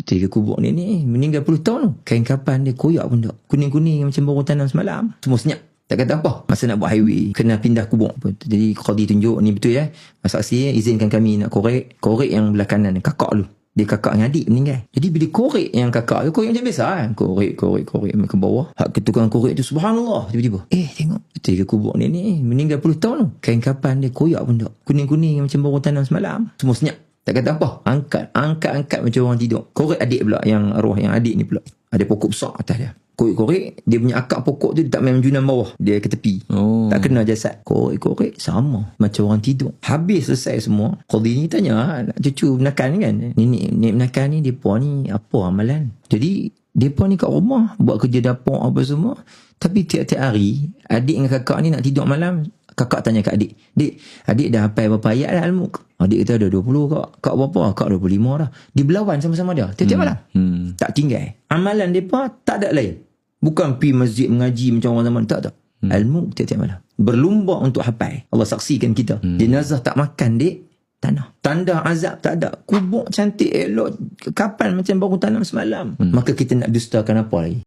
Tiga kubur ni meninggal puluh tahun tu. Kain kapan dia koyak pun tak. Kuning-kuning macam baru tanam semalam. Semua senyap. Tak kata apa. Masa nak buat highway, kena pindah kubur. Jadi qadi tunjuk ni betul ya. Saksi izinkan kami nak korek yang belah kanan, kakak lu. Dia kakak dengan adik meninggal. Jadi bila korek yang kakak tu, korek macam biasa kan. Korek ke bawah. Hak ketukang korek tu, subhanallah, tiba-tiba. Tengok. Tiga kubur ni meninggal puluh tahun tu. Kain kapan dia koyak pun tak. Kuning-kuning macam baru tanam semalam. Semua senyap. Tak kata apa. Angkat macam orang tidur. Korek adik pula, yang arwah yang adik ni pula. Ada pokok besar atas dia. Korek, dia punya akar pokok tu tak main menjunan bawah. Dia ke tepi. Tak kena jasad. Korek, sama. Macam orang tidur. Habis selesai semua. Qadi ni tanya, cucu menakan kan? Nenek menakan ni, mereka ni apa amalan? Jadi, mereka ni kat rumah, buat kerja dapur apa semua. Tapi tiap-tiap hari, adik dengan kakak ni nak tidur malam, kakak tanya kat adik, adik dah hafal berapa ayat dah Al-Mulk? Adik kata ada 20 kak. Kak berapa? Kak 25 dah. Dia berlawan sama-sama dia tiap-tiap malam. Tak tinggal. Amalan mereka tak ada lain. Bukan pergi masjid mengaji macam orang zaman. Tak. Al-Mulk tiap-tiap malam. Berlumba untuk hafal. Allah saksikan kita. Jenazah tak makan dek tanah. Tanda azab tak ada. Kubur cantik elok. Kapan macam baru tanam semalam. Maka kita nak dustakan apa lagi?